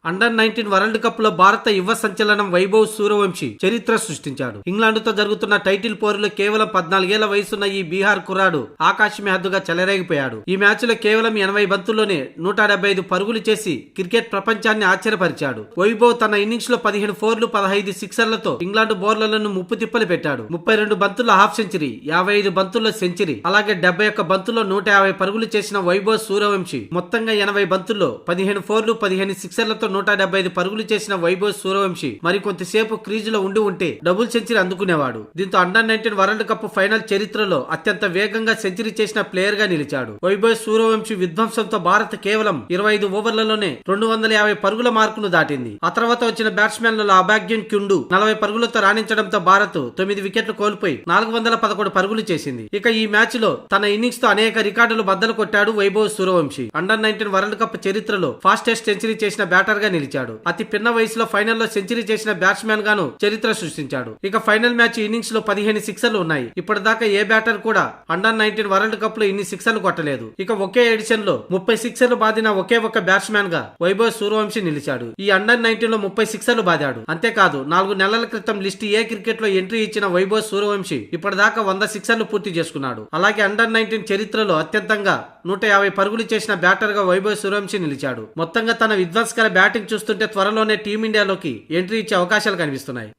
Under-19 world cup లో భారత యువ సంచలనం వైభవ్ సూర్యవంశీ చరిత్ర సృష్టించాడు. ఇంగ్లాండ్ తో జరుగుతున్న టైటిల్ పోరులో కేవలం 14 ఏళ్ల వయసున్న ఈ బీహార్ కుర్రాడు ఆకాశమే హద్దుగా చెలరేగిపోయాడు. ఈ మ్యాచ్ లో కేవలం 80 బంతుల్లోనే 175 పరుగులు చేసి క్రికెట్ ప్రపంచాన్ని ఆశ్చర్యపరిచాడు. వైభవ్ తన ఇన్నింగ్స్ లో 15 ఫోర్లు 15 సిక్సర్లతో ఇంగ్లాండ్ బౌలర్లను ముప్పు తిప్పలు పెట్టాడు. 32 బంతుల్లో హాఫ్ సెంచరీ, 55 బంతుల్లో సెంచరీ, అలాగే 71 బంతుల్లో 150 పరుగులు చేసిన వైభవ్ సూర్యవంశీ మొత్తంగా 80 బంతుల్లో 15 ఫోర్లు 15 సిక్సర్లతో 175 పరుగులు చేసిన వైభవ్ సూర్యవంశీ మరికొంతసేపు క్రీజులో ఉంటే డబుల్ సెంచరీ అందుకునేవాడు. దీంతో అండర్-19 వరల్డ్ కప్ ఫైనల్ చరిత్రలో అత్యంత వేగంగా సెంచరీ చేసిన ప్లేయర్ గా నిలిచాడు. వైభవ్ సూర్యవంశీ విధ్వంసంతో భారత్ కేవలం 25 ఓవర్లలోనే 250 పరుగుల మార్కును దాటింది. ఆ తర్వాత వచ్చిన బ్యాట్స్మెన్లలో అభాగ్యం కుండు 40 పరుగులతో రాణించడంతో భారత్ 9 వికెట్లు కోల్పోయి 411 పరుగులు చేసింది. ఇక ఈ మ్యాచ్ లో తన ఇన్నింగ్స్ తో అనేక రికార్డులు బద్దలు కొట్టాడు Vaibhav Suryavanshi. Under-19 world cup చరిత్రలో ఫాస్టెస్ట్ సెంచరీ చేసిన బ్యాటర్ గా నిలిచాడు. అతి పిన్న వయసులో ఫైనల్లో సెంచరీ చేసిన బ్యాట్స్మెన్ గాను చరిత్ర సృష్టించాడు. ఇక ఫైనల్ మ్యాచ్ ఇన్నింగ్స్ లో 15 సిక్సర్లు ఉన్నాయి. ఇప్పటిదాకా ఏ బ్యాటర్ కూడా అండర్-19 వరల్డ్ కప్ లో ఇన్ని సిక్సర్లు కొట్టలేదు. ఇక ఒకే ఎడిషన్ లో 30 సిక్సర్లు బాదిన ఒకే ఒక్క బ్యాట్స్మెన్ గా వైభవ్ సూర్యవంశీ నిలిచాడు. ఈ అండర్-19 లో 30 సిక్సర్లు బాదాడు. అంతేకాదు 4 నెలల క్రితం లిస్ట్ ఏ క్రికెట్ లో ఎంట్రీ ఇచ్చిన వైభవ్ సూర్యవంశీ ఇప్పటిదాకా 100 సిక్సర్లు పూర్తి చేసుకున్నాడు. అలాగే అండర్-19 చరిత్రలో అత్యంతంగా 150 పరుగులు చేసిన బ్యాటర్ గా వైభవ్ సూర్యవంశీ నిలిచాడు. మొత్తంగా తన విధ్వంసకర బ్యాటింగ్ చూస్తుంటే త్వరలోనే టీమిండియాలోకి ఎంట్రీ ఇచ్చే అవకాశాలు కనిపిస్తున్నాయి.